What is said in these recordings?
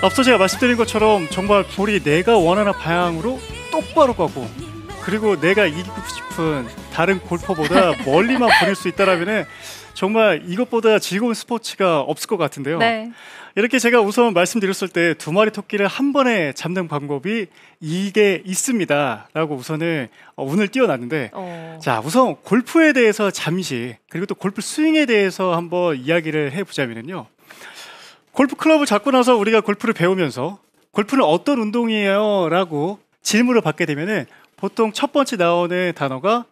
앞서 제가 말씀드린 것처럼 정말 볼이 내가 원하는 방향으로 똑바로 가고, 그리고 내가 이기고 싶은 다른 골퍼보다 멀리만 보낼 수 있다라면 정말 이것보다 즐거운 스포츠가 없을 것 같은데요. 네. 이렇게 제가 우선 말씀드렸을 때 두 마리 토끼를 한 번에 잡는 방법이 이게 있습니다 라고 우선은 운을 띄워놨는데, 자, 우선 골프에 대해서 잠시, 그리고 또 골프 스윙에 대해서 한번 이야기를 해보자면요, 골프 클럽을 잡고 나서 우리가 골프를 배우면서 골프는 어떤 운동이에요? 라고 질문을 받게 되면은 보통 첫 번째 나오는 단어가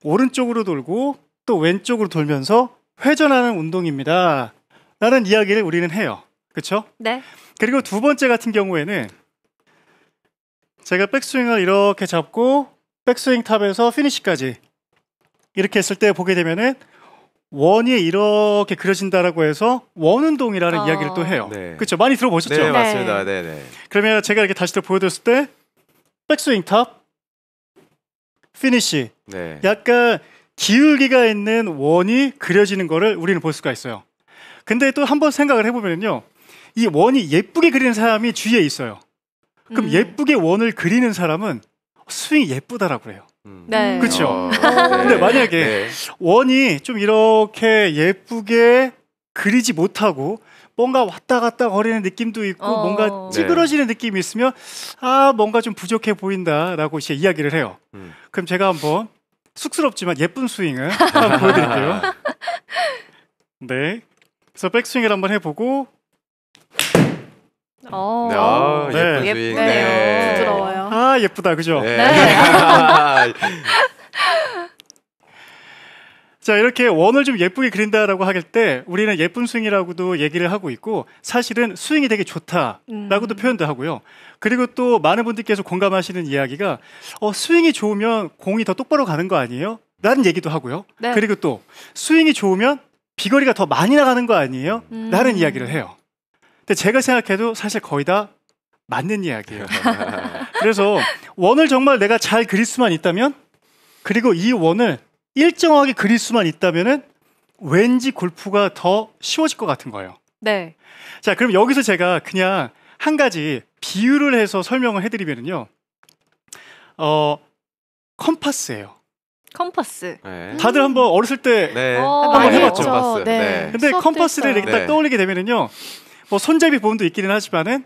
오른쪽으로 돌고 또 왼쪽으로 돌면서 회전하는 운동입니다 라는 이야기를 우리는 해요. 그렇죠? 네. 그리고 두 번째 같은 경우에는 제가 백스윙을 이렇게 잡고 백스윙 탑에서 피니시까지 이렇게 했을 때 보게 되면은 원이 이렇게 그려진다라고 해서 원운동이라는 이야기를 또 해요. 네. 그렇죠? 많이 들어보셨죠? 네, 맞습니다. 네, 네. 그러면 제가 이렇게 다시 또 보여드렸을 때 백스윙 탑, 피니시, 네. 약간 기울기가 있는 원이 그려지는 거를 우리는 볼 수가 있어요. 근데 또 한번 생각을 해보면요, 이 원이 예쁘게 그리는 사람이 주위에 있어요. 그럼 예쁘게 원을 그리는 사람은 스윙이 예쁘다라고 해요. 네. 그렇죠? 네. 근데 만약에 네. 원이 좀 이렇게 예쁘게 그리지 못하고 뭔가 왔다 갔다 거리는 느낌도 있고 뭔가 찌그러지는 느낌이 있으면 뭔가 좀 부족해 보인다라고 이제 이야기를 해요. 그럼 제가 한번 쑥스럽지만 예쁜 스윙을 한번 보여드릴게요. 네, 그래서 백스윙을 한번 해보고, 예쁜 스윙. 예쁘네요. 네. 부드러워요. 예쁘다, 그죠? 네. 자, 이렇게 원을 좀 예쁘게 그린다라고 할 때 우리는 예쁜 스윙이라고도 얘기를 하고 있고, 사실은 스윙이 되게 좋다라고도 표현도 하고요. 그리고 또 많은 분들께서 공감하시는 이야기가 스윙이 좋으면 공이 더 똑바로 가는 거 아니에요? 라는 얘기도 하고요. 네. 그리고 또 스윙이 좋으면 비거리가 더 많이 나가는 거 아니에요? 라는 이야기를 해요. 근데 제가 생각해도 사실 거의 다 맞는 이야기예요. 그래서 원을 정말 내가 잘 그릴 수만 있다면, 그리고 이 원을 일정하게 그릴 수만 있다면은 왠지 골프가 더 쉬워질 것 같은 거예요. 네. 자, 그럼 여기서 제가 그냥 한 가지 비유를 해서 설명을 해드리면요, 컴파스예요. 컴파스. 네. 다들 한번 어렸을 때 네. 한번 해봤죠. 컴파스. 네. 네. 근데 수업 컴파스를 때 이렇게 했어요. 딱 네. 떠올리게 되면은요, 뭐 손잡이 부분도 있기는 하지만은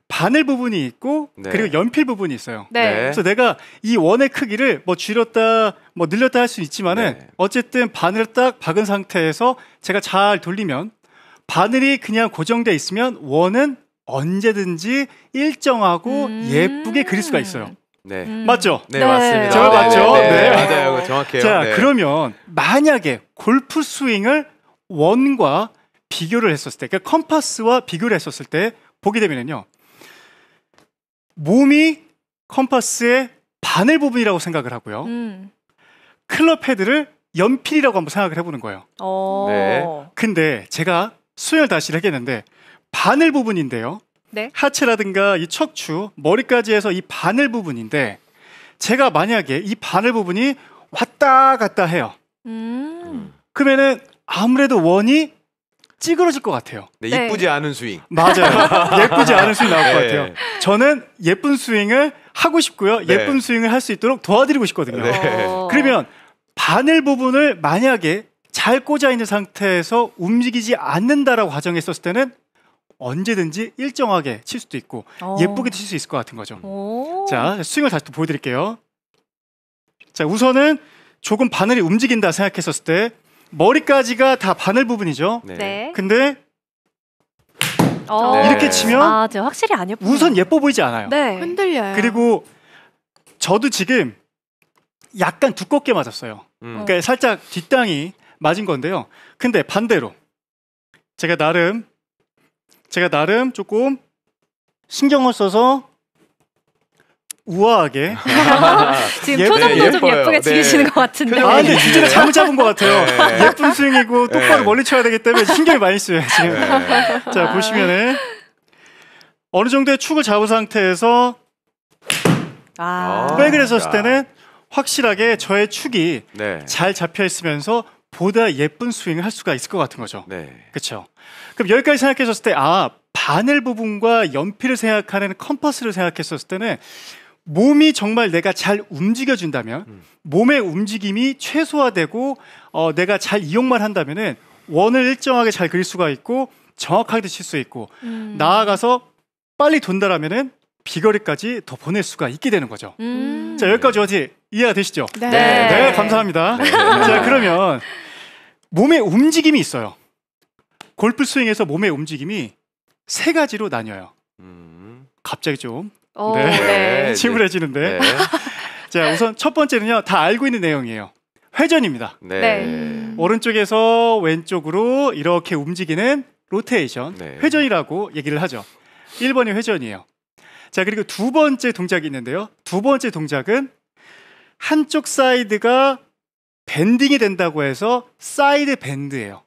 바늘 부분이 있고, 네. 그리고 연필 부분이 있어요. 네. 그래서 내가 이 원의 크기를 뭐 줄였다 뭐 늘렸다 할 수 있지만은 네. 어쨌든 바늘을 딱 박은 상태에서 제가 잘 돌리면, 바늘이 그냥 고정되어 있으면 원은 언제든지 일정하고 예쁘게 그릴 수가 있어요. 네. 맞죠? 네, 네. 맞습니다. 정말 맞죠? 네. 네. 맞아요. 정확해요. 자, 네. 그러면 만약에 골프 스윙을 원과 비교를 했었을 때, 그러니까 컴파스와 비교를 했었을 때 보게 되면요, 몸이 컴파스의 바늘 부분이라고 생각을 하고요, 클럽 헤드를 연필이라고 한번 생각을 해보는 거예요. 네. 근데 제가 수행을 다시 하겠는데, 바늘 부분인데요, 네. 하체라든가 이 척추, 머리까지 해서 이 바늘 부분인데, 제가 만약에 이 바늘 부분이 왔다 갔다 해요. 그러면은 아무래도 원이 찌그러질 것 같아요. 네, 네. 이쁘지 않은 스윙. 맞아요. 예쁘지 않은 스윙 나올 것 네. 같아요. 저는 예쁜 스윙을 하고 싶고요, 네. 예쁜 스윙을 할 수 있도록 도와드리고 싶거든요. 네. 그러면 바늘 부분을 만약에 잘 꽂아 있는 상태에서 움직이지 않는다라고 가정했었을 때는 언제든지 일정하게 칠 수도 있고 예쁘게 칠 수 있을 것 같은 거죠. 자, 스윙을 다시 또 보여드릴게요. 자, 우선은 조금 바늘이 움직인다 생각했었을 때 머리까지가 다 바늘 부분이죠. 네. 네. 근데 네. 이렇게 치면 저 확실히 안 예쁘네요. 우선 예뻐 보이지 않아요. 네. 흔들려요. 그리고 저도 지금 약간 두껍게 맞았어요. 그러니까 살짝 뒷땅이 맞은 건데요. 근데 반대로 제가 나름 조금 신경을 써서 우아하게 지금 예- 표정도 네, 좀 예뻐요. 예쁘게 네. 찍으시는 것 같은데. 근데 주제를 잘못 잡은 것 같아요. 네. 예쁜 스윙이고 똑바로 네. 멀리 쳐야 되기 때문에 신경이 많이 쓰여요 지금. 네. 자, 보시면은 어느 정도의 축을 잡은 상태에서 백을 했었을 때는 확실하게 저의 축이 네. 잘 잡혀 있으면서 보다 예쁜 스윙을 할 수가 있을 것 같은 거죠. 네. 그렇죠. 그럼 여기까지 생각하셨을 때 바늘 부분과 연필을 생각하는 컴퍼스를 생각했었을 때는 몸이 정말 내가 잘 움직여준다면 몸의 움직임이 최소화되고 내가 잘 이용만 한다면은 원을 일정하게 잘 그릴 수가 있고 정확하게 칠 수 있고 나아가서 빨리 돈다라면은 비거리까지 더 보낼 수가 있게 되는 거죠. 자, 여기까지 어디 이해가 되시죠? 네. 네, 감사합니다. 네. 자, 그러면 몸의 움직임이 있어요. 골프 스윙에서 몸의 움직임이 세 가지로 나뉘어요. 갑자기 좀 네. 침울해지는데. 네. 자, 우선 첫 번째는요, 다 알고 있는 내용이에요. 회전입니다. 네. 오른쪽에서 왼쪽으로 이렇게 움직이는 로테이션, 네. 회전이라고 얘기를 하죠. 1번이 회전이에요. 자, 그리고 두 번째 동작이 있는데요. 두 번째 동작은 한쪽 사이드가 밴딩이 된다고 해서 사이드 밴드예요.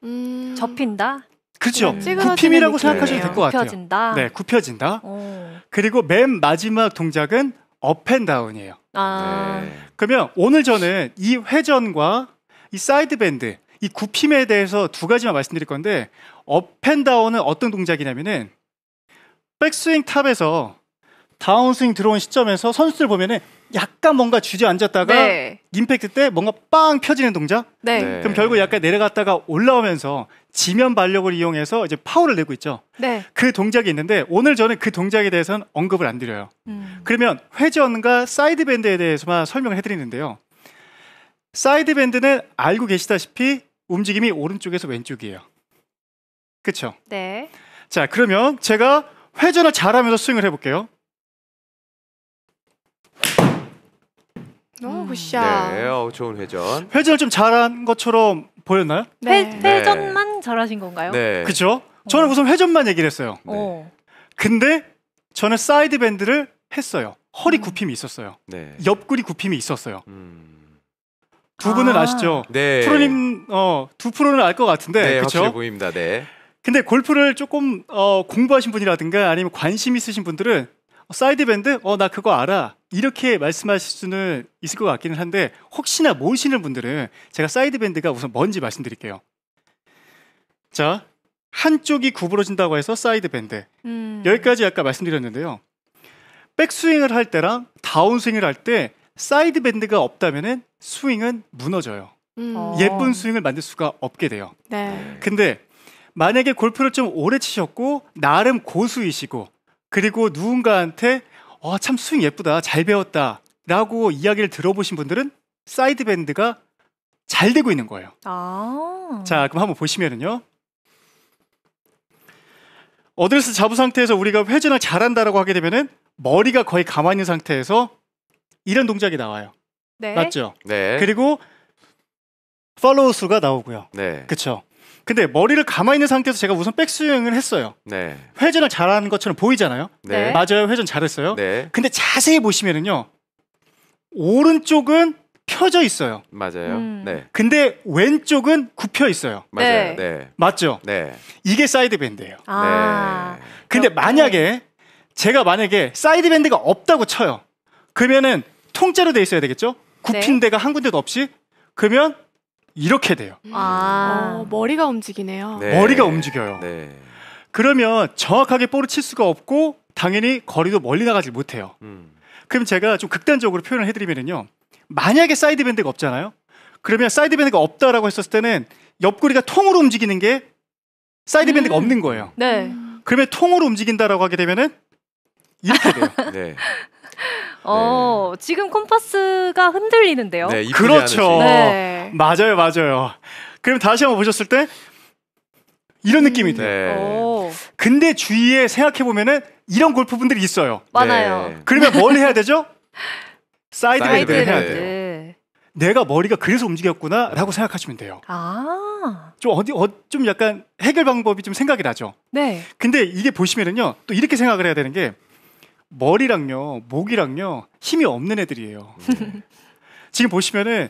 접힌다. 그렇죠. 찌그러지는 굽힘이라고 느낌이에요. 생각하셔도 될 것 같아요. 굽혀진다. 네, 굽혀진다. 오. 그리고 맨 마지막 동작은 업앤다운이에요. 아. 네. 그러면 오늘 저는 이 회전과 이 사이드 밴드, 이 굽힘에 대해서 두 가지만 말씀드릴 건데, 업앤다운은 어떤 동작이냐면은 백스윙 탑에서 다운스윙 들어온 시점에서 선수들 보면은 약간 뭔가 주저앉았다가 네. 임팩트 때 뭔가 빵 펴지는 동작? 네. 네. 그럼 결국 약간 내려갔다가 올라오면서 지면 발력을 이용해서 이제 파워를 내고 있죠. 네. 그 동작이 있는데 오늘 저는 그 동작에 대해서는 언급을 안 드려요. 그러면 회전과 사이드 밴드에 대해서만 설명을 해드리는데요. 사이드 밴드는 알고 계시다시피 움직임이 오른쪽에서 왼쪽이에요. 그렇죠? 네. 자, 그러면 제가 회전을 잘하면서 스윙을 해볼게요. 굿샷. 네. 좋은 회전. 회전을 좀 잘한 것처럼 보였나요? 회, 네. 회전만 잘하신 건가요? 네. 그렇죠? 저는 우선 회전만 얘기를 했어요. 어. 근데 저는 사이드 밴드를 했어요. 허리 굽힘이 있었어요. 네. 옆구리 굽힘이 있었어요. 음. 두 분은 아. 아시죠? 네. 프로님, 두 프로는 알 것 같은데, 네, 그렇죠? 확실히 보입니다. 네. 근데 골프를 조금 공부하신 분이라든가 아니면 관심 있으신 분들은 사이드 밴드, 나 그거 알아. 이렇게 말씀하실 수는 있을 것 같기는 한데 혹시나 모르시는 분들은 제가 사이드 밴드가 우선 뭔지 말씀드릴게요. 자, 한쪽이 구부러진다고 해서 사이드 밴드. 여기까지 아까 말씀드렸는데요. 백스윙을 할 때랑 다운스윙을 할 때 사이드 밴드가 없다면은 스윙은 무너져요. 예쁜 스윙을 만들 수가 없게 돼요. 네. 근데 만약에 골프를 좀 오래 치셨고 나름 고수이시고 그리고 누군가한테 참 스윙 예쁘다, 잘 배웠다 라고 이야기를 들어보신 분들은 사이드 밴드가 잘 되고 있는 거예요. 아. 자, 그럼 한번 보시면은요. 어드레스 잡은 상태에서 우리가 회전을 잘한다라고 하게 되면은 머리가 거의 가만히 있는 상태에서 이런 동작이 나와요. 네. 맞죠? 네. 그리고 팔로우 수가 나오고요. 네. 그렇죠? 근데 머리를 가만히 있는 상태에서 제가 우선 백스윙을 했어요. 네. 회전을 잘하는 것처럼 보이잖아요. 네. 맞아요. 회전 잘했어요. 네. 근데 자세히 보시면은요. 오른쪽은 펴져 있어요. 맞아요. 네. 근데 왼쪽은 굽혀 있어요. 맞아요. 네. 네. 맞죠? 네. 이게 사이드 밴드예요. 아. 네. 근데 이렇게. 만약에 제가 사이드 밴드가 없다고 쳐요. 그러면은 통째로 돼 있어야 되겠죠? 굽힌 네. 데가 한 군데도 없이. 그러면 이렇게 돼요. 아. 머리가 움직이네요. 네. 머리가 움직여요. 네. 그러면 정확하게 볼을 칠 수가 없고 당연히 거리도 멀리 나가지 못해요. 그럼 제가 좀 극단적으로 표현을 해드리면요. 만약에 사이드 밴드가 없잖아요. 그러면 사이드 밴드가 없다라고 했었을 때는 옆구리가 통으로 움직이는 게 사이드 밴드가 없는 거예요. 네. 그러면 통으로 움직인다라고 하게 되면은 이렇게 돼요. 네. 지금 컴퍼스가 흔들리는데요. 네. 이쁘지 그렇죠. 않으시- 네. 맞아요. 그럼 다시 한번 보셨을 때 이런 느낌이 돼요. 네. 오. 근데 주위에 생각해 보면은 이런 골프분들이 있어요. 많아요. 네. 그러면 뭘 해야 되죠? 사이드 사이드 밴드를 해야 밴드. 돼요. 내가 머리가 그래서 움직였구나라고 생각하시면 돼요. 아. 좀 약간 해결 방법이 좀 생각이 나죠. 네. 근데 이게 보시면은요, 또 이렇게 생각을 해야 되는 게 머리랑요, 목이랑요 힘이 없는 애들이에요. 지금 보시면은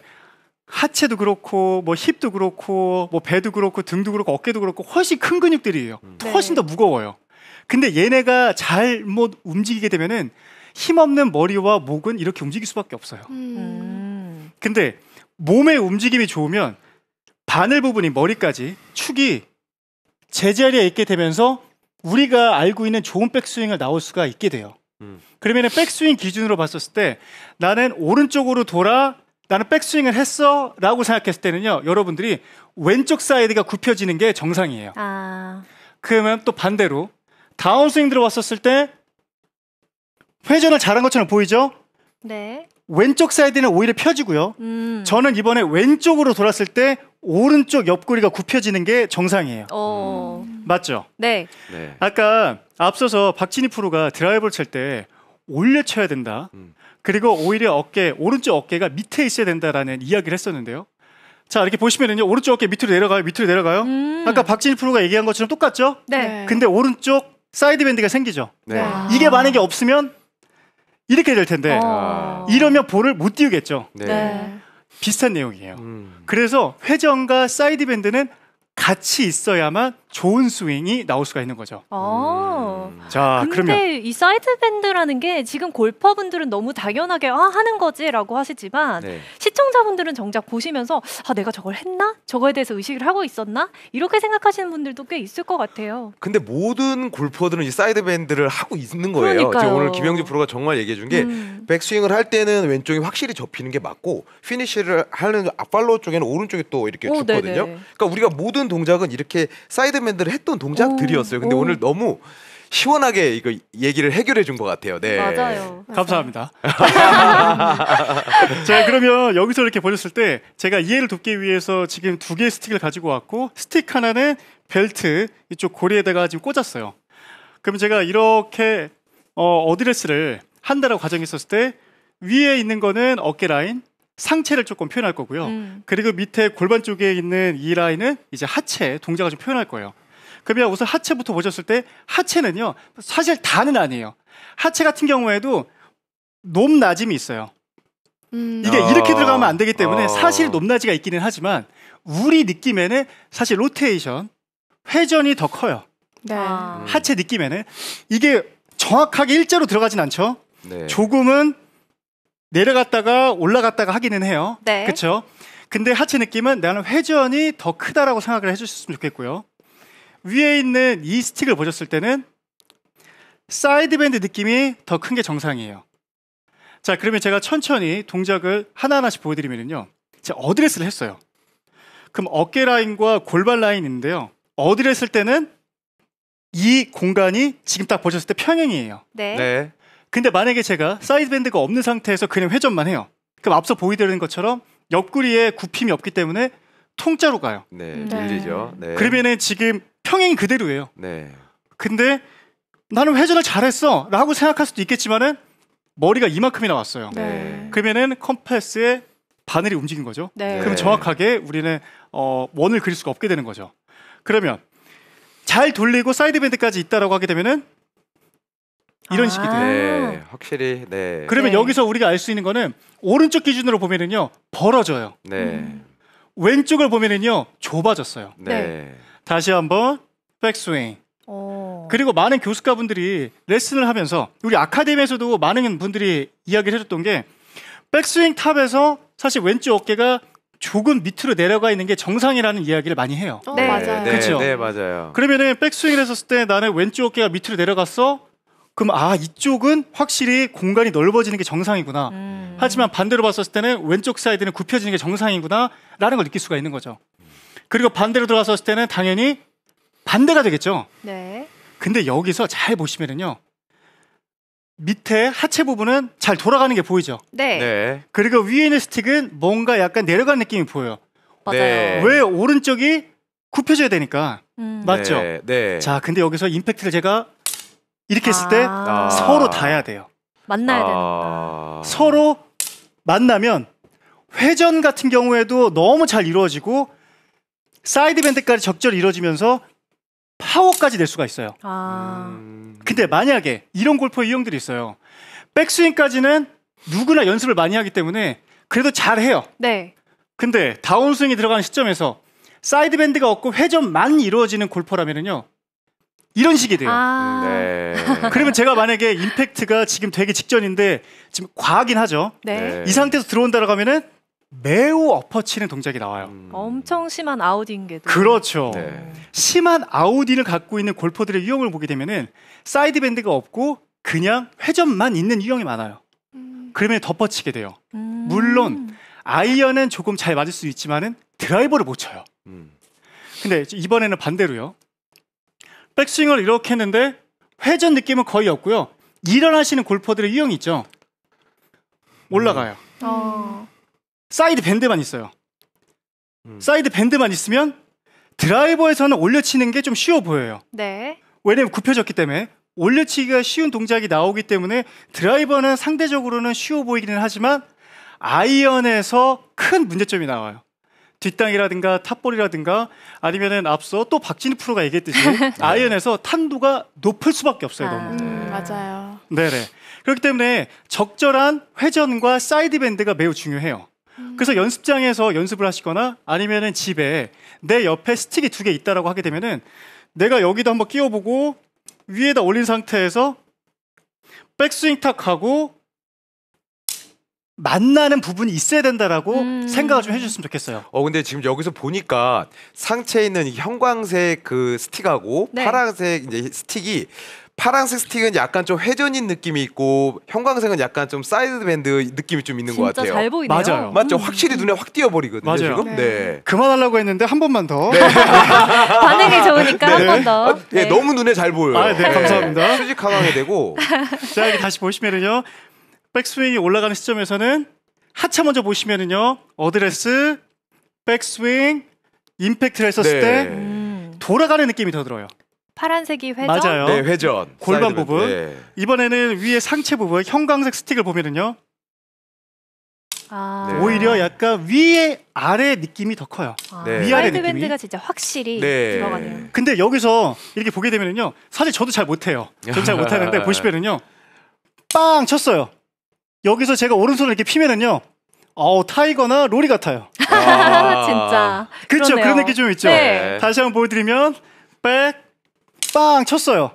하체도 그렇고 뭐 힙도 그렇고 뭐 배도 그렇고 등도 그렇고 어깨도 그렇고 훨씬 큰 근육들이에요. 네. 훨씬 더 무거워요. 근데 얘네가 잘못 움직이게 되면은 힘없는 머리와 목은 이렇게 움직일 수밖에 없어요. 근데 몸의 움직임이 좋으면 바늘 부분이 머리까지 축이 제자리에 있게 되면서 우리가 알고 있는 좋은 백스윙을 나올 수가 있게 돼요. 그러면 백스윙 기준으로 봤었을 때 나는 오른쪽으로 돌아 나는 백스윙을 했어 라고 생각했을 때는요, 여러분들이 왼쪽 사이드가 굽혀지는 게 정상이에요. 그러면 또 반대로 다운스윙 들어왔었을 때 회전을 잘한 것처럼 보이죠? 네. 왼쪽 사이드는 오히려 펴지고요. 저는 이번에 왼쪽으로 돌았을 때 오른쪽 옆구리가 굽혀지는 게 정상이에요. 맞죠? 네. 네. 아까 앞서서 박진희 프로가 드라이버를 칠 때 올려 쳐야 된다. 그리고 오히려 오른쪽 어깨가 밑에 있어야 된다라는 이야기를 했었는데요. 자, 이렇게 보시면은요, 오른쪽 어깨 밑으로 내려가요. 아까 박진희 프로가 얘기한 것처럼 똑같죠? 네. 근데 오른쪽 사이드 밴드가 생기죠. 네. 이게 만약에 없으면 이렇게 될 텐데 이러면 볼을 못 띄우겠죠. 네. 비슷한 내용이에요. 그래서 회전과 사이드 밴드는 같이 있어야만 좋은 스윙이 나올 수가 있는 거죠. 자, 근데 그러면 이 사이드 밴드라는 게 지금 골퍼분들은 너무 당연하게 하는 거지라고 하시지만 네. 시청자분들은 정작 보시면서 내가 저걸 했나? 저거에 대해서 의식을 하고 있었나? 이렇게 생각하시는 분들도 꽤 있을 것 같아요. 근데 모든 골퍼들은 이 사이드 밴드를 하고 있는 거예요. 그러니까요. 지금 오늘 김영주 프로가 정말 얘기해 준 게 백스윙을 할 때는 왼쪽이 확실히 접히는 게 맞고 피니시를 하는 앞팔로우 쪽에는 오른쪽이 또 이렇게 죽거든요. 네네. 그러니까 우리가 모든 동작은 이렇게 사이드 밴드를 했던 동작들이었어요. 근데 오늘 너무 시원하게 이거 얘기를 해결해 준 것 같아요. 네. 맞아요. 감사합니다. 자, 그러면 여기서 이렇게 보셨을 때 제가 이해를 돕기 위해서 지금 2개의 스틱을 가지고 왔고 스틱 하나는 벨트 이쪽 고리에다가 지금 꽂았어요. 그럼 제가 이렇게 어드레스를 한다라고 가정했었을 때 위에 있는 거는 어깨 라인, 상체를 조금 표현할 거고요. 그리고 밑에 골반 쪽에 있는 이 라인은 이제 하체 동작을 좀 표현할 거예요. 그러면 우선 하체부터 보셨을 때 하체는요, 사실 다는 아니에요. 하체 같은 경우에도 높낮임이 있어요. 이게 이렇게 들어가면 안 되기 때문에 사실 높낮이가 있기는 하지만 우리 느낌에는 사실 로테이션, 회전이 더 커요. 네. 하체 느낌에는 이게 정확하게 일자로 들어가진 않죠. 네. 조금은 내려갔다가 올라갔다가 하기는 해요. 네. 그렇죠? 근데 하체 느낌은 나는 회전이 더 크다라고 생각을 해주셨으면 좋겠고요. 위에 있는 이 스틱을 보셨을 때는 사이드 밴드 느낌이 더 큰 게 정상이에요. 자, 그러면 제가 천천히 동작을 하나하나씩 보여드리면요, 제가 어드레스를 했어요. 그럼 어깨 라인과 골반 라인인데요, 어드레스 할 때는 이 공간이 지금 딱 보셨을 때 평행이에요. 네. 네. 근데 만약에 제가 사이드 밴드가 없는 상태에서 그냥 회전만 해요. 그럼 앞서 보여드리는 것처럼 옆구리에 굽힘이 없기 때문에 통짜로 가요. 네. 밀리죠. 네. 그러면은 지금 평행이 그대로예요. 네. 근데 나는 회전을 잘했어 라고 생각할 수도 있겠지만은 머리가 이만큼이나 왔어요. 네. 그러면은 컴패스의 바늘이 움직인 거죠. 네. 그럼 정확하게 우리는 원을 그릴 수가 없게 되는 거죠. 그러면 잘 돌리고 사이드 밴드까지 있다라고 하게 되면은 이런 식이 돼요. 네. 확실히 네. 그러면 네. 여기서 우리가 알 수 있는 거는 오른쪽 기준으로 보면은요, 벌어져요. 네. 왼쪽을 보면은요, 좁아졌어요. 네. 다시 한번 백스윙. 그리고 많은 교수가분들이 레슨을 하면서 우리 아카데미에서도 많은 분들이 이야기를 해줬던 게 백스윙 탑에서 사실 왼쪽 어깨가 조금 밑으로 내려가 있는 게 정상이라는 이야기를 많이 해요. 네. 맞아요. 네. 그쵸? 네, 맞아요. 그러면은 백스윙을 했었을 때 나는 왼쪽 어깨가 밑으로 내려갔어? 그럼 이쪽은 확실히 공간이 넓어지는 게 정상이구나. 하지만 반대로 봤었을 때는 왼쪽 사이드는 굽혀지는 게 정상이구나 라는 걸 느낄 수가 있는 거죠. 그리고 반대로 들어갔었을 때는 당연히 반대가 되겠죠. 네. 근데 여기서 잘 보시면은요, 밑에 하체 부분은 잘 돌아가는 게 보이죠. 네. 네. 그리고 위에 있는 스틱은 뭔가 약간 내려가는 느낌이 보여요. 맞아요. 네. 왜? 오른쪽이 굽혀져야 되니까. 맞죠? 네. 네. 자, 근데 여기서 임팩트를 제가 이렇게 했을 때 아. 서로 닿아야 돼요. 만나야 되는구나. 서로 만나면 회전 같은 경우에도 너무 잘 이루어지고 사이드 밴드까지 적절히 이루어지면서 파워까지 낼 수가 있어요. 근데 만약에 이런 골퍼 유형들이 있어요. 백스윙까지는 누구나 연습을 많이 하기 때문에 그래도 잘해요. 네. 근데 다운스윙이 들어가는 시점에서 사이드 밴드가 없고 회전만 이루어지는 골퍼라면요, 이런 식이 돼요. 네. 그러면 제가 만약에 임팩트가 지금 되기 직전인데 지금 과하긴 하죠. 네. 이 상태에서 들어온다라고 하면은 매우 엎어치는 동작이 나와요. 엄청 심한 아웃인게도. 그렇죠. 네. 심한 아웃인을 갖고 있는 골퍼들의 유형을 보게 되면은 사이드 밴드가 없고 그냥 회전만 있는 유형이 많아요. 그러면 덮어치게 돼요. 물론 아이언은 조금 잘 맞을 수 있지만은 드라이버를 못 쳐요. 근데 이번에는 반대로요. 백스윙을 이렇게 했는데 회전 느낌은 거의 없고요. 일어나시는 골퍼들의 유형이 있죠. 올라가요. 사이드 밴드만 있어요. 사이드 밴드만 있으면 드라이버에서는 올려치는 게 좀 쉬워 보여요. 네. 왜냐면 굽혀졌기 때문에 올려치기가 쉬운 동작이 나오기 때문에 드라이버는 상대적으로는 쉬워 보이기는 하지만 아이언에서 큰 문제점이 나와요. 뒷땅이라든가 탑볼이라든가 아니면은 앞서 또 박진희 프로가 얘기했듯이 아이언에서 탄도가 높을 수밖에 없어요. 너무. 맞아요. 네네. 그렇기 때문에 적절한 회전과 사이드 밴드가 매우 중요해요. 그래서 연습장에서 연습을 하시거나 아니면은 집에 내 옆에 스틱이 2개 있다라고 하게 되면은 내가 여기도 한번 끼워보고 위에다 올린 상태에서 백스윙 탁 하고 만나는 부분이 있어야 된다라고 생각을 좀 해주셨으면 좋겠어요. 근데 지금 여기서 보니까 상체에 있는 이 형광색 그 스틱하고 네. 파란색 이제 스틱이 파란색 스틱은 약간 좀 회전인 느낌이 있고 형광색은 약간 좀 사이드 밴드 느낌이 좀 있는 것 진짜 같아요. 잘 보이네요. 맞아요. 맞죠? 확실히 눈에 확 띄어버리거든요. 맞아요. 지금. 네. 그만하려고 했는데 한 번만 더. 반응이 좋으니까 한 번 더. 네, 너무 눈에 잘 보여요. 아, 네, 감사합니다. 수직하강이 되고. 자, 여기 다시 보시면은요. 백스윙이 올라가는 시점에서는 하차 먼저 보시면은요. 어드레스, 백스윙, 임팩트를 했었을 네. 때 돌아가는 느낌이 더 들어요. 파란색이 회전. 맞아요. 네, 회전. 골반 사이드 밴드. 부분. 네. 이번에는 위에 상체 부분 형광색 스틱을 보면은요. 아. 네. 오히려 약간 위에 아래 느낌이 더 커요. 네. 위아래 사이드 느낌이. 밴드가 진짜 확실히 네. 들어가네요. 근데 여기서 이렇게 보게 되면은요. 사실 저도 잘 못해요. 저도 잘 못하는데 보시면은요. 빵 쳤어요. 여기서 제가 오른손을 이렇게 피면은요. 타이거나 로리 같아요. 진짜. 그렇죠. 그러네요. 그런 느낌 좀 있죠. 네. 다시 한번 보여드리면 빵 쳤어요.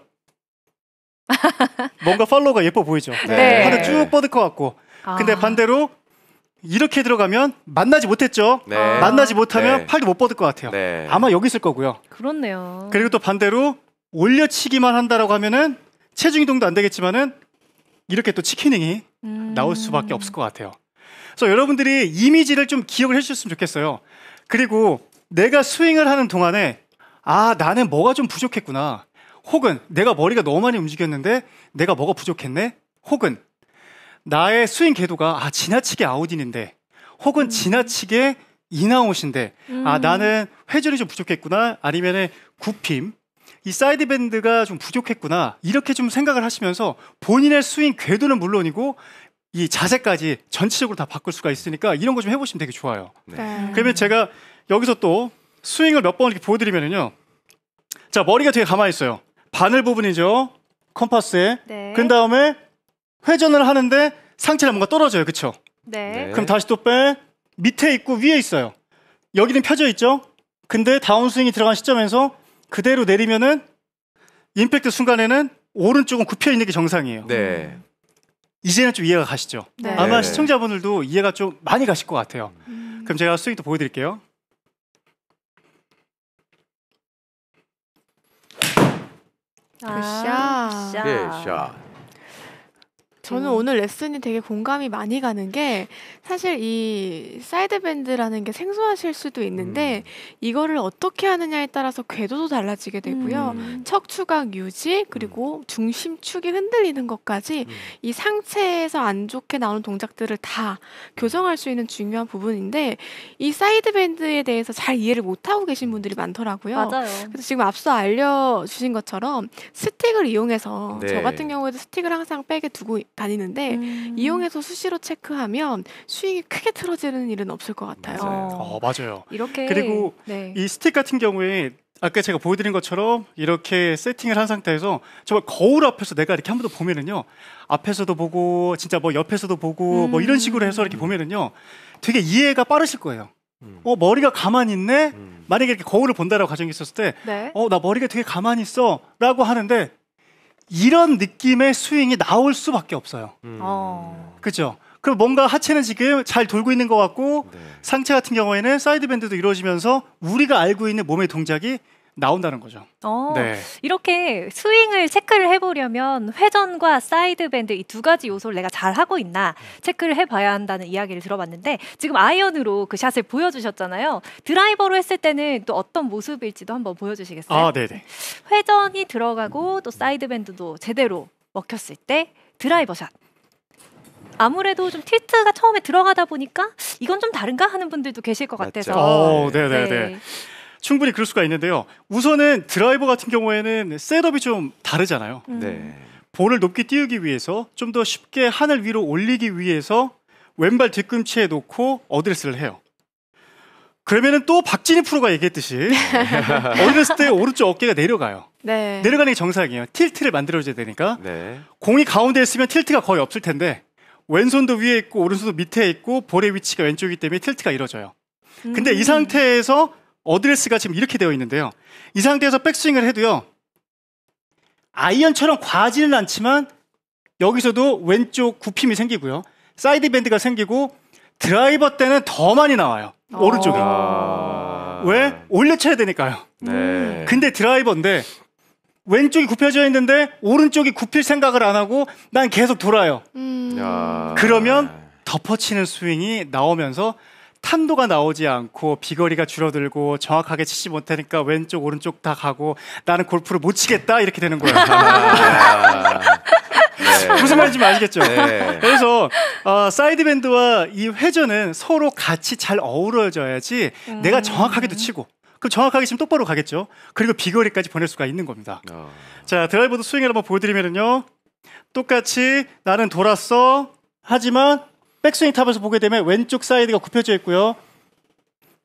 뭔가 팔로우가 예뻐 보이죠. 네. 팔을 쭉 뻗을 것 같고. 근데 반대로 이렇게 들어가면 만나지 못했죠. 네. 만나지 못하면 네. 팔도 못 뻗을 것 같아요. 네. 아마 여기 있을 거고요. 그렇네요. 그리고 또 반대로 올려치기만 한다라고 하면은 체중 이동도 안 되겠지만은 이렇게 또 치키닝이 나올 수밖에 없을 것 같아요. 그래서 여러분들이 이미지를 좀 기억을 해주셨으면 좋겠어요. 그리고 내가 스윙을 하는 동안에 나는 뭐가 좀 부족했구나. 혹은 내가 머리가 너무 많이 움직였는데 내가 뭐가 부족했네. 혹은 나의 스윙 궤도가 지나치게 아웃인인데 혹은 지나치게 인아웃인데 나는 회전이 좀 부족했구나. 아니면은 굽힘 이 사이드 밴드가 좀 부족했구나. 이렇게 좀 생각을 하시면서 본인의 스윙 궤도는 물론이고 이 자세까지 전체적으로 다 바꿀 수가 있으니까 이런 거 좀 해보시면 되게 좋아요. 네. 그러면 제가 여기서 또 스윙을 몇 번 이렇게 보여드리면은요. 자, 머리가 되게 가만히 있어요. 바늘 부분이죠. 컴파스에. 네. 그 다음에 회전을 하는데 상체가 뭔가 떨어져요. 그쵸? 네. 그럼 다시 또 밑에 있고 위에 있어요. 여기는 펴져 있죠? 근데 다운스윙이 들어간 시점에서 그대로 내리면은 임팩트 순간에는 오른쪽은 굽혀 있는 게 정상이에요. 네. 이제는 좀 이해가 가시죠? 네. 아마 네. 시청자분들도 이해가 좀 많이 가실 것 같아요. 그럼 제가 스윙도 보여드릴게요. 굿샷. 네, 샷. 저는 오늘 레슨이 되게 공감이 많이 가는 게 사실 이 사이드 밴드라는 게 생소하실 수도 있는데 이거를 어떻게 하느냐에 따라서 궤도도 달라지게 되고요. 척추각 유지 그리고 중심축이 흔들리는 것까지 이 상체에서 안 좋게 나오는 동작들을 다 교정할 수 있는 중요한 부분인데 이 사이드 밴드에 대해서 잘 이해를 못하고 계신 분들이 많더라고요. 맞아요. 그래서 지금 앞서 알려주신 것처럼 스틱을 이용해서 네. 저 같은 경우에도 스틱을 항상 백에 두고 다니는데 이용해서 수시로 체크하면 스윙이 크게 틀어지는 일은 없을 것 같아요. 맞아요. 이렇게 그리고 네. 이 스틱 같은 경우에 아까 제가 보여드린 것처럼 이렇게 세팅을 한 상태에서 정말 거울 앞에서 내가 이렇게 한 번 더 보면은요. 앞에서도 보고 진짜 뭐 옆에서도 보고 뭐 이런 식으로 해서 이렇게 보면은요. 되게 이해가 빠르실 거예요. 머리가 가만히 있네? 만약에 이렇게 거울을 본다라고 가정이 있었을 때 네. 나 머리가 되게 가만히 있어 라고 하는데 이런 느낌의 스윙이 나올 수밖에 없어요. 그죠? 그럼 뭔가 하체는 지금 잘 돌고 있는 것 같고 네. 상체 같은 경우에는 사이드 밴드도 이루어지면서 우리가 알고 있는 몸의 동작이 나온다는 거죠. 네. 이렇게 스윙을 체크를 해보려면 회전과 사이드 밴드 이 두 가지 요소를 내가 잘 하고 있나 체크를 해봐야 한다는 이야기를 들어봤는데 지금 아이언으로 그 샷을 보여주셨잖아요. 드라이버로 했을 때는 또 어떤 모습일지도 한번 보여주시겠어요? 아, 네네. 회전이 들어가고 또 사이드 밴드도 제대로 먹혔을 때 드라이버 샷. 아무래도 좀 틸트가 처음에 들어가다 보니까 이건 좀 다른가 하는 분들도 계실 것 같아서. 네네네. 네. 충분히 그럴 수가 있는데요. 우선은 드라이버 같은 경우에는 셋업이 좀 다르잖아요. 네. 볼을 높게 띄우기 위해서 좀 더 쉽게 하늘 위로 올리기 위해서 왼발 뒤꿈치에 놓고 어드레스를 해요. 그러면은 또 박진희 프로가 얘기했듯이 어드레스 때 오른쪽 어깨가 내려가요. 네. 내려가는 게 정상이에요. 틸트를 만들어줘야 되니까. 네. 공이 가운데 있으면 틸트가 거의 없을 텐데 왼손도 위에 있고 오른손도 밑에 있고 볼의 위치가 왼쪽이기 때문에 틸트가 이루어져요. 근데 이 상태에서 어드레스가 지금 이렇게 되어 있는데요. 이 상태에서 백스윙을 해도요. 아이언처럼 과하지는 않지만 여기서도 왼쪽 굽힘이 생기고요. 사이드 밴드가 생기고 드라이버 때는 더 많이 나와요. 오른쪽이. 왜? 올려쳐야 되니까요. 네. 근데 드라이버인데 왼쪽이 굽혀져 있는데 오른쪽이 굽힐 생각을 안 하고 난 계속 돌아요. 그러면 덮어치는 스윙이 나오면서 탄도가 나오지 않고 비거리가 줄어들고 정확하게 치지 못하니까 왼쪽 오른쪽 다 가고 나는 골프를 못 치겠다 이렇게 되는 거예요. 네. 무슨 말인지 아시겠죠? 네. 그래서 사이드 밴드와 이 회전은 서로 같이 잘 어우러져야지 내가 정확하게도 치고 그럼 정확하게 치면 똑바로 가겠죠. 그리고 비거리까지 보낼 수가 있는 겁니다. 자, 드라이버도 스윙을 한번 보여드리면요. 똑같이 나는 돌았어. 하지만 백스윙 탑에서 보게 되면 왼쪽 사이드가 굽혀져 있고요.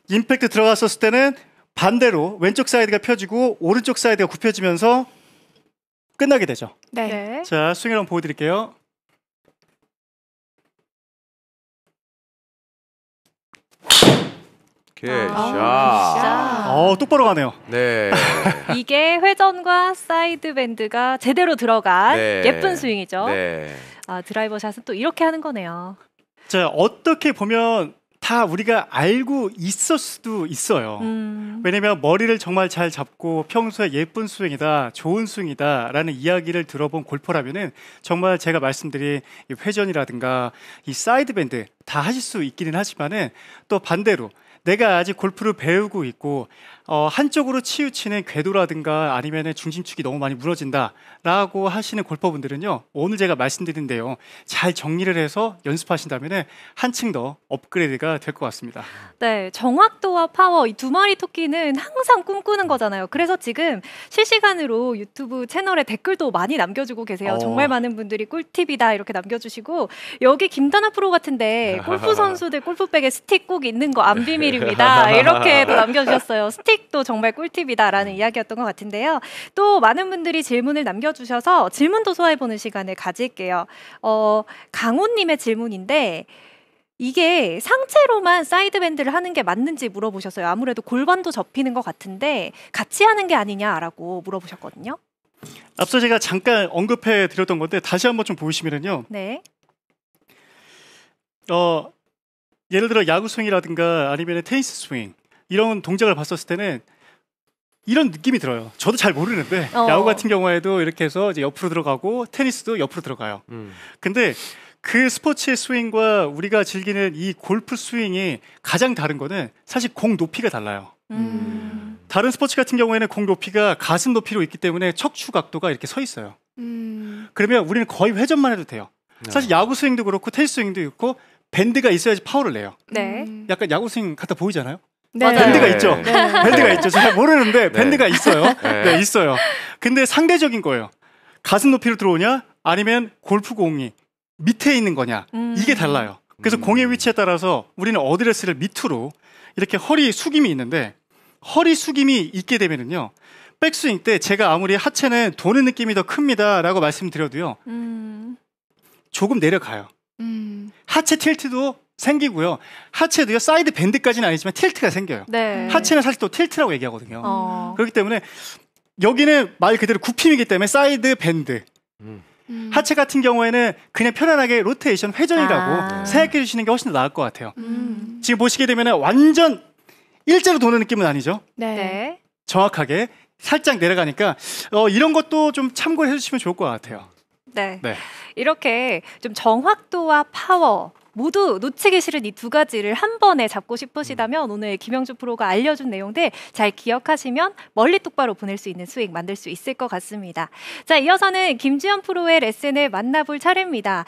임팩트 들어갔었을 때는 반대로 왼쪽 사이드가 펴지고 오른쪽 사이드가 굽혀지면서 끝나게 되죠. 네. 자, 스윙을 한번 보여드릴게요. 샷. 똑바로 가네요. 네. 이게 회전과 사이드 밴드가 제대로 들어간 네. 예쁜 스윙이죠. 네. 드라이버 샷은 또 이렇게 하는 거네요. 자, 어떻게 보면 다 우리가 알고 있을 수도 있어요. 왜냐면 머리를 정말 잘 잡고 평소에 예쁜 스윙이다, 좋은 스윙이다 라는 이야기를 들어본 골퍼라면은 정말 제가 말씀드린 이 회전이라든가 이 사이드 밴드 다 하실 수 있기는 하지만은 또 반대로 내가 아직 골프를 배우고 있고 한쪽으로 치우치는 궤도라든가 아니면은 중심축이 너무 많이 무너진다라고 하시는 골퍼분들은요, 오늘 제가 말씀드린데요, 잘 정리를 해서 연습하신다면은 한층 더 업그레이드가 될 것 같습니다. 네, 정확도와 파워 이 두 마리 토끼는 항상 꿈꾸는 거잖아요. 그래서 지금 실시간으로 유튜브 채널에 댓글도 많이 남겨주고 계세요. 정말 많은 분들이 꿀팁이다 이렇게 남겨주시고, 여기 김다나 프로 같은데 골프 선수들 골프백에 스틱 꼭 있는 거 안 비밀입니다. 이렇게도 남겨주셨어요. 스틱도 정말 꿀팁이다라는 이야기였던 것 같은데요. 또 많은 분들이 질문을 남겨주셔서 질문도 소화해보는 시간을 가질게요. 강호님의 질문인데, 이게 상체로만 사이드 밴드를 하는 게 맞는지 물어보셨어요. 아무래도 골반도 접히는 것 같은데 같이 하는 게 아니냐라고 물어보셨거든요. 앞서 제가 잠깐 언급해 드렸던 건데 다시 한번 좀 보시면은요. 네. 예를 들어 야구 스윙이라든가 아니면 테니스 스윙 이런 동작을 봤었을 때는 이런 느낌이 들어요. 저도 잘 모르는데 야구 같은 경우에도 이렇게 해서 이제 옆으로 들어가고 테니스도 옆으로 들어가요. 근데 그 스포츠의 스윙과 우리가 즐기는 이 골프 스윙이 가장 다른 거는 사실 공 높이가 달라요. 다른 스포츠 같은 경우에는 공 높이가 가슴 높이로 있기 때문에 척추 각도가 이렇게 서 있어요. 그러면 우리는 거의 회전만 해도 돼요. 사실 야구 스윙도 그렇고 테니스 스윙도 있고 밴드가 있어야지 파워를 내요. 네. 약간 야구 스윙 같아 보이잖아요. 네. 밴드가 네. 있죠. 네. 밴드가 있죠. 잘 모르는데 네. 밴드가 있어요. 네. 네, 있어요. 근데 상대적인 거예요. 가슴 높이로 들어오냐 아니면 골프공이 밑에 있는 거냐 이게 달라요. 그래서 공의 위치에 따라서 우리는 어드레스를 밑으로 이렇게 허리 숙임이 있는데, 허리 숙임이 있게 되면은요, 백스윙 때 제가 아무리 하체는 도는 느낌이 더 큽니다 라고 말씀드려도요, 조금 내려가요. 하체 틸트도 생기고요, 하체도요 사이드 밴드까지는 아니지만 틸트가 생겨요. 네. 하체는 사실 또 틸트라고 얘기하거든요. 그렇기 때문에 여기는 말 그대로 굽힘이기 때문에 사이드 밴드, 하체 같은 경우에는 그냥 편안하게 로테이션 회전이라고 생각해 주시는 게 훨씬 더 나을 것 같아요. 지금 보시게 되면 완전 일자로 도는 느낌은 아니죠? 네. 정확하게 살짝 내려가니까 이런 것도 좀 참고를 해주시면 좋을 것 같아요. 네. 이렇게 좀 정확도와 파워 모두 놓치기 싫은 이 두 가지를 한 번에 잡고 싶으시다면 오늘 김영주 프로가 알려준 내용들 잘 기억하시면 멀리 똑바로 보낼 수 있는 스윙 만들 수 있을 것 같습니다. 자, 이어서는 김지현 프로의 레슨을 만나볼 차례입니다.